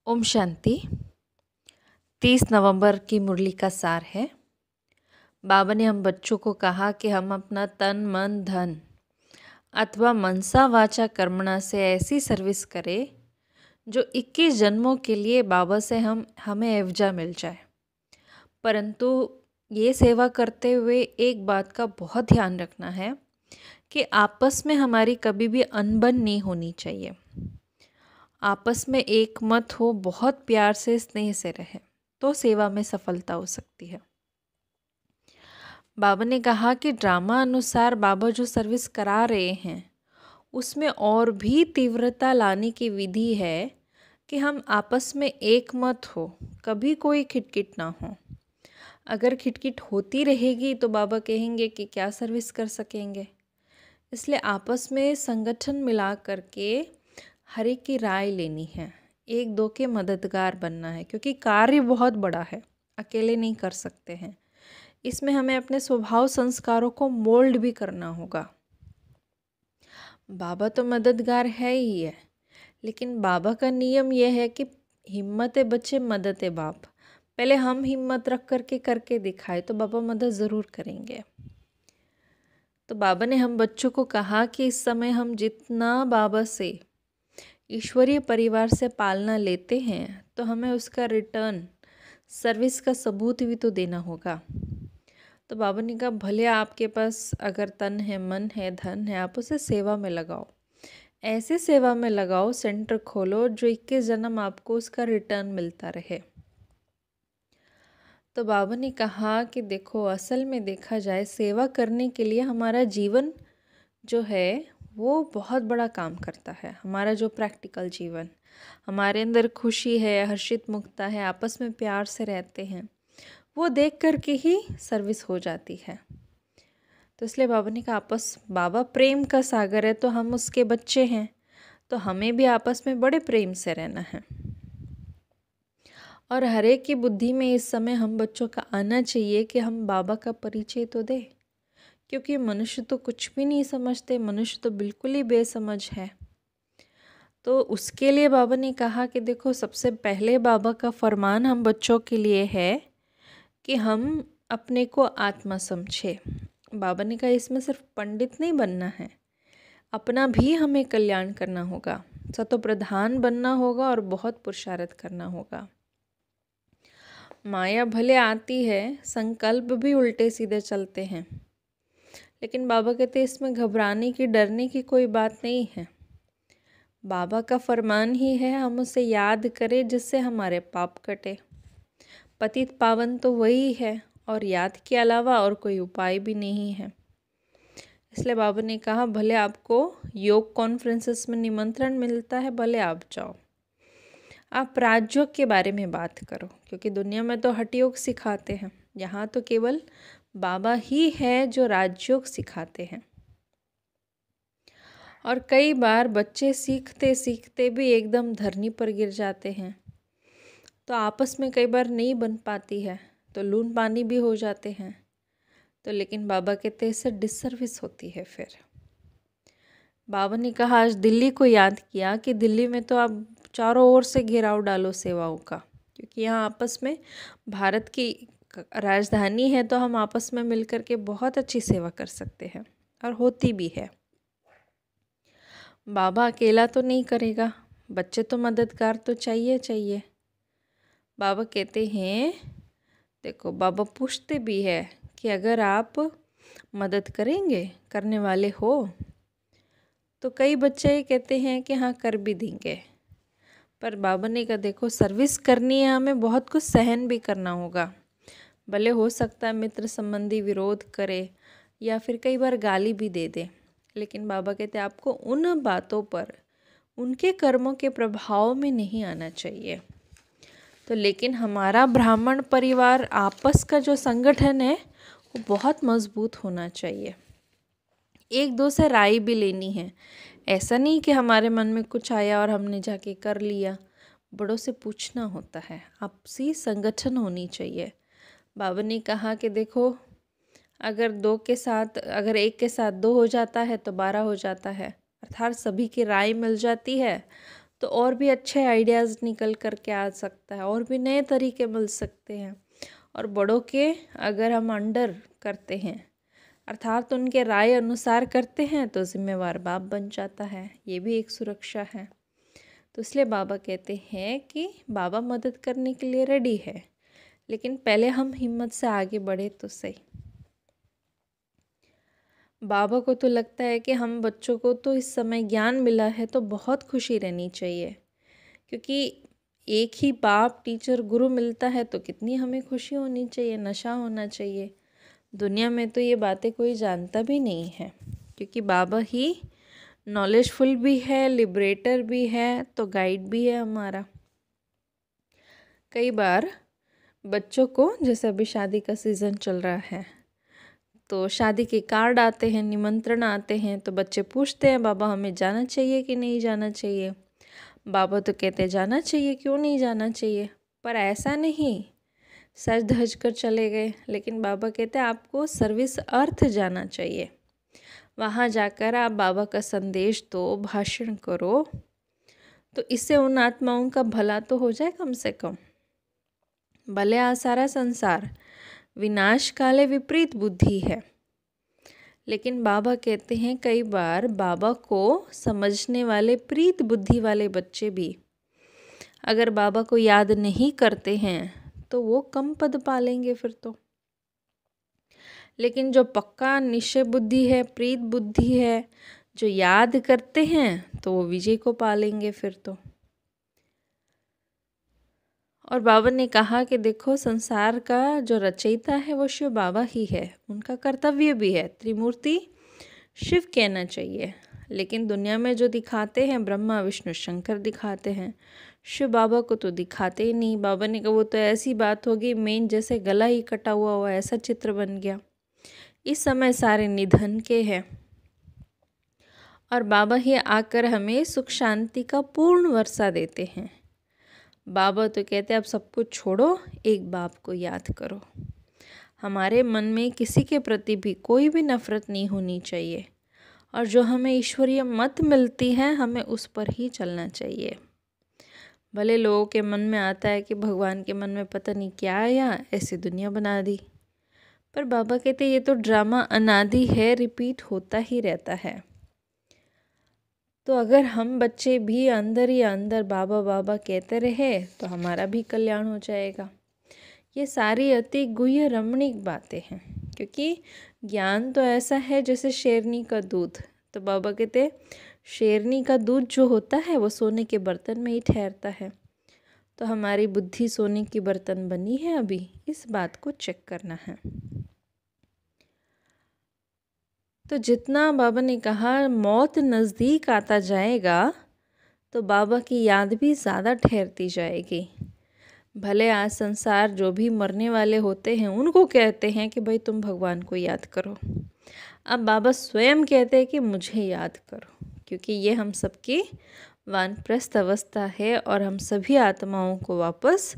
ओम शांति। 30 नवंबर की मुरली का सार है। बाबा ने हम बच्चों को कहा कि हम अपना तन मन धन अथवा मनसा वाचा कर्मणा से ऐसी सर्विस करें जो 21 जन्मों के लिए बाबा से हमें एवजा मिल जाए। परंतु ये सेवा करते हुए एक बात का बहुत ध्यान रखना है कि आपस में हमारी कभी भी अनबन नहीं होनी चाहिए। आपस में एक मत हो, बहुत प्यार से स्नेह से रहे तो सेवा में सफलता हो सकती है। बाबा ने कहा कि ड्रामा अनुसार बाबा जो सर्विस करा रहे हैं उसमें और भी तीव्रता लाने की विधि है कि हम आपस में एक मत हो, कभी कोई खिटखिट ना हो। अगर खिटखिट होती रहेगी तो बाबा कहेंगे कि क्या सर्विस कर सकेंगे। इसलिए आपस में संगठन मिला करके हर एक की राय लेनी है, एक दो के मददगार बनना है, क्योंकि कार्य बहुत बड़ा है, अकेले नहीं कर सकते हैं। इसमें हमें अपने स्वभाव संस्कारों को मोल्ड भी करना होगा। बाबा तो मददगार है ही है, लेकिन बाबा का नियम यह है कि हिम्मत बच्चे मदद बाप। पहले हम हिम्मत रख करके दिखाए तो बाबा मदद ज़रूर करेंगे। तो बाबा ने हम बच्चों को कहा कि इस समय हम जितना बाबा से ईश्वरीय परिवार से पालना लेते हैं तो हमें उसका रिटर्न सर्विस का सबूत भी तो देना होगा। तो बाबा ने कहा भले आपके पास अगर तन है, मन है, धन है, आप उसे सेवा में लगाओ। ऐसे सेवा में लगाओ, सेंटर खोलो जो 21 जन्म आपको उसका रिटर्न मिलता रहे। तो बाबा ने कहा कि देखो, असल में देखा जाए सेवा करने के लिए हमारा जीवन जो है वो बहुत बड़ा काम करता है। हमारा जो प्रैक्टिकल जीवन, हमारे अंदर खुशी है, हर्षित मुक्ता है, आपस में प्यार से रहते हैं, वो देख कर के ही सर्विस हो जाती है। तो इसलिए बाबा ने कहा बाबा प्रेम का सागर है तो हम उसके बच्चे हैं, तो हमें भी आपस में बड़े प्रेम से रहना है। और हर एक की बुद्धि में इस समय हम बच्चों का आना चाहिए कि हम बाबा का परिचय तो दें, क्योंकि मनुष्य तो कुछ भी नहीं समझते, मनुष्य तो बिल्कुल ही बेसमझ है। तो उसके लिए बाबा ने कहा कि देखो, सबसे पहले बाबा का फरमान हम बच्चों के लिए है कि हम अपने को आत्मा समझे। बाबा ने कहा इसमें सिर्फ पंडित नहीं बनना है, अपना भी हमें कल्याण करना होगा, सतो प्रधान बनना होगा और बहुत पुरुषार्थ करना होगा। माया भले आती है, संकल्प भी उल्टे सीधे चलते हैं, लेकिन बाबा कहते इसमें घबराने की, डरने की कोई बात नहीं है। बाबा का फरमान ही है हम उसे याद करें जिससे हमारे पाप कटे। पतित पावन तो वही है और याद के अलावा और कोई उपाय भी नहीं है। इसलिए बाबा ने कहा भले आपको योग कॉन्फ्रेंसेस में निमंत्रण मिलता है, भले आप जाओ, आप राजयोग के बारे में बात करो, क्योंकि दुनिया में तो हठयोग सिखाते हैं, यहाँ तो केवल बाबा ही है जो राजयोग सिखाते हैं। और कई बार बच्चे सीखते सीखते भी एकदम धरनी पर गिर जाते हैं, तो आपस में कई बार नहीं बन पाती है, तो लून पानी भी हो जाते हैं। तो लेकिन बाबा कहते इससे डिसर्विस होती है। फिर बाबा ने कहा आज दिल्ली को याद किया कि दिल्ली में तो आप चारों ओर से घेराव डालो सेवाओं का, क्योंकि यहाँ आपस में भारत की राजधानी है, तो हम आपस में मिलकर के बहुत अच्छी सेवा कर सकते हैं और होती भी है। बाबा अकेला तो नहीं करेगा, बच्चे तो मददगार तो चाहिए चाहिए। बाबा कहते हैं देखो, बाबा पूछते भी है कि अगर आप मदद करेंगे, करने वाले हो, तो कई बच्चे कहते हैं कि हाँ कर भी देंगे। पर बाबा ने कहा देखो, सर्विस करनी है, हमें बहुत कुछ सहन भी करना होगा। भले हो सकता है मित्र संबंधी विरोध करे या फिर कई बार गाली भी दे दे, लेकिन बाबा कहते हैं आपको उन बातों पर, उनके कर्मों के प्रभाव में नहीं आना चाहिए। तो लेकिन हमारा ब्राह्मण परिवार आपस का जो संगठन है वो बहुत मजबूत होना चाहिए। एक दो से राय भी लेनी है, ऐसा नहीं कि हमारे मन में कुछ आया और हमने जाके कर लिया। बड़ों से पूछना होता है, आपसी संगठन होनी चाहिए। बाबा ने कहा कि देखो, अगर एक के साथ दो हो जाता है तो 12 हो जाता है, अर्थात सभी की राय मिल जाती है तो और भी अच्छे आइडियाज़ निकल कर के आ सकता है, और भी नए तरीके मिल सकते हैं। और बड़ों के अगर हम अंडर करते हैं, अर्थात उनके राय अनुसार करते हैं, तो जिम्मेवार बाप बन जाता है। ये भी एक सुरक्षा है। तो इसलिए बाबा कहते हैं कि बाबा मदद करने के लिए रेडी है, लेकिन पहले हम हिम्मत से आगे बढ़े तो सही। बाबा को तो लगता है कि हम बच्चों को तो इस समय ज्ञान मिला है तो बहुत खुशी रहनी चाहिए, क्योंकि एक ही बाप टीचर गुरु मिलता है तो कितनी हमें खुशी होनी चाहिए, नशा होना चाहिए। दुनिया में तो ये बातें कोई जानता भी नहीं है, क्योंकि बाबा ही नॉलेजफुल भी है, लिबरेटर भी है, तो गाइड भी है हमारा। कई बार बच्चों को, जैसे अभी शादी का सीज़न चल रहा है, तो शादी के कार्ड आते हैं, निमंत्रण आते हैं, तो बच्चे पूछते हैं बाबा हमें जाना चाहिए कि नहीं जाना चाहिए। बाबा तो कहते हैं जाना चाहिए, क्यों नहीं जाना चाहिए, पर ऐसा नहीं सज धज कर चले गए। लेकिन बाबा कहते हैं आपको सर्विस अर्थ जाना चाहिए। वहाँ जाकर आप बाबा का संदेश दो, भाषण करो, तो इससे उन आत्माओं का भला तो हो जाए कम से कम। भले आ सारा संसार विनाश काले विपरीत बुद्धि है, लेकिन बाबा कहते हैं कई बार बाबा को समझने वाले प्रीत बुद्धि वाले बच्चे भी अगर बाबा को याद नहीं करते हैं तो वो कम पद पालेंगे फिर तो। लेकिन जो पक्का निश्चय बुद्धि है, प्रीत बुद्धि है, जो याद करते हैं, तो वो विजय को पालेंगे फिर तो। और बाबा ने कहा कि देखो संसार का जो रचयिता है वो शिव बाबा ही है, उनका कर्तव्य भी है, त्रिमूर्ति शिव कहना चाहिए। लेकिन दुनिया में जो दिखाते हैं ब्रह्मा विष्णु शंकर दिखाते हैं, शिव बाबा को तो दिखाते ही नहीं। बाबा ने कहा वो तो ऐसी बात होगी मेन जैसे गला ही कटा हुआ हुआ ऐसा चित्र बन गया। इस समय सारे निधन के हैं और बाबा ही आकर हमें सुख शांति का पूर्ण वर्षा देते हैं। बाबा तो कहते हैं अब सब कुछ छोड़ो, एक बाप को याद करो। हमारे मन में किसी के प्रति भी कोई भी नफरत नहीं होनी चाहिए, और जो हमें ईश्वरीय मत मिलती है हमें उस पर ही चलना चाहिए। भले लोगों के मन में आता है कि भगवान के मन में पता नहीं क्या आया, ऐसी दुनिया बना दी, पर बाबा कहते ये तो ड्रामा अनादि है, रिपीट होता ही रहता है। तो अगर हम बच्चे भी अंदर ही अंदर बाबा बाबा कहते रहे तो हमारा भी कल्याण हो जाएगा। ये सारी अति गुह्य रमणीक बातें हैं, क्योंकि ज्ञान तो ऐसा है जैसे शेरनी का दूध। तो बाबा कहते शेरनी का दूध जो होता है वो सोने के बर्तन में ही ठहरता है। तो हमारी बुद्धि सोने की बर्तन बनी है, अभी इस बात को चेक करना है। तो जितना बाबा ने कहा मौत नज़दीक आता जाएगा तो बाबा की याद भी ज़्यादा ठहरती जाएगी। भले आज संसार जो भी मरने वाले होते हैं उनको कहते हैं कि भाई तुम भगवान को याद करो, अब बाबा स्वयं कहते हैं कि मुझे याद करो, क्योंकि ये हम सबकी वानप्रस्थ अवस्था है और हम सभी आत्माओं को वापस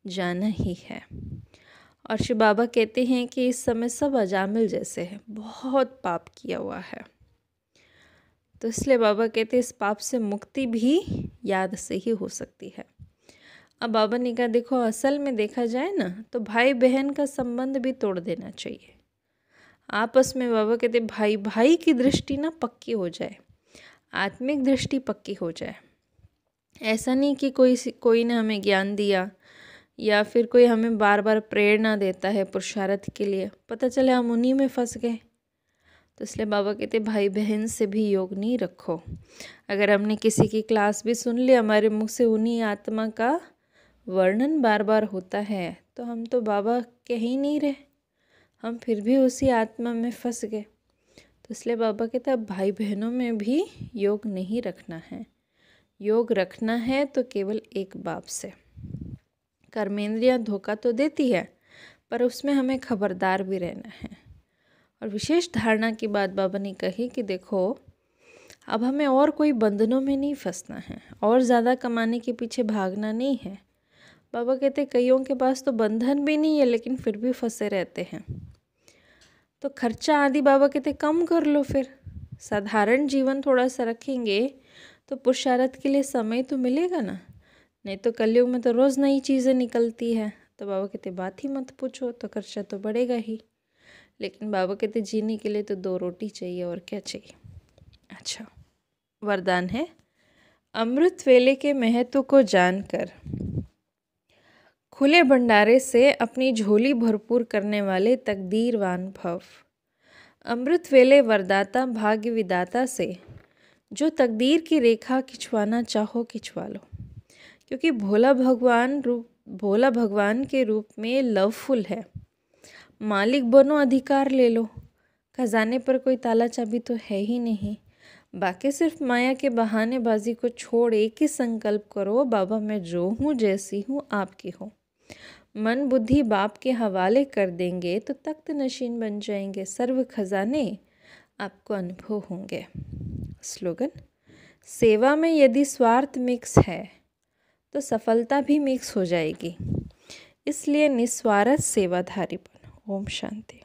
जाना ही है। और शिव बाबा कहते हैं कि इस समय सब अजामिल जैसे हैं, बहुत पाप किया हुआ है। तो इसलिए बाबा कहते हैं इस पाप से मुक्ति भी याद से ही हो सकती है। अब बाबा ने कहा देखो असल में देखा जाए ना तो भाई बहन का संबंध भी तोड़ देना चाहिए आपस में। बाबा कहते भाई भाई की दृष्टि ना पक्की हो जाए, आत्मिक दृष्टि पक्की हो जाए। ऐसा नहीं कि कोई ने हमें ज्ञान दिया या फिर कोई हमें बार बार प्रेरणा देता है पुरुषार्थ के लिए, पता चले हम उन्हीं में फंस गए। तो इसलिए बाबा कहते भाई बहन से भी योग नहीं रखो। अगर हमने किसी की क्लास भी सुन ली, हमारे मुख से उन्हीं आत्मा का वर्णन बार बार होता है, तो हम तो बाबा कह ही नहीं रहे, हम फिर भी उसी आत्मा में फंस गए। तो इसलिए बाबा कहते अब भाई बहनों में भी योग नहीं रखना है। योग रखना है तो केवल एक बाप से। कर्मेंद्रियाँ धोखा तो देती है, पर उसमें हमें खबरदार भी रहना है। और विशेष धारणा की बात बाबा ने कही कि देखो अब हमें और कोई बंधनों में नहीं फंसना है, और ज़्यादा कमाने के पीछे भागना नहीं है। बाबा कहते कईयों के पास तो बंधन भी नहीं है लेकिन फिर भी फंसे रहते हैं। तो खर्चा आदि बाबा कहते कम कर लो, फिर साधारण जीवन थोड़ा सा रखेंगे तो पुरुषार्थ के लिए समय तो मिलेगा ना, नहीं तो कलयुग में तो रोज़ नई चीज़ें निकलती है। तो बाबा कहते बात ही मत पूछो, तो खर्चा तो बढ़ेगा ही। लेकिन बाबा कहते जीने के लिए तो 2 रोटी चाहिए, और क्या चाहिए। अच्छा, वरदान है, अमृत वेले के महत्व को जानकर खुले भंडारे से अपनी झोली भरपूर करने वाले तकदीरवान भव। अमृत वेले वरदाता भाग्य विदाता से जो तकदीर की रेखा खिंचवाना चाहो खिंचवा लो, क्योंकि भोला भगवान के रूप में लवफुल है। मालिक बनो, अधिकार ले लो, खजाने पर कोई ताला चाबी तो है ही नहीं। बाकी सिर्फ माया के बहानेबाजी को छोड़ एक ही संकल्प करो, बाबा मैं जो हूँ जैसी हूँ आपकी हूँ। मन बुद्धि बाप के हवाले कर देंगे तो तख्त नशीन बन जाएंगे, सर्व खजाने आपको अनुभव होंगे। स्लोगन, सेवा में यदि स्वार्थ मिक्स है तो सफलता भी मिक्स हो जाएगी, इसलिए निस्वार्थ सेवाधारी बनो। ओम शांति।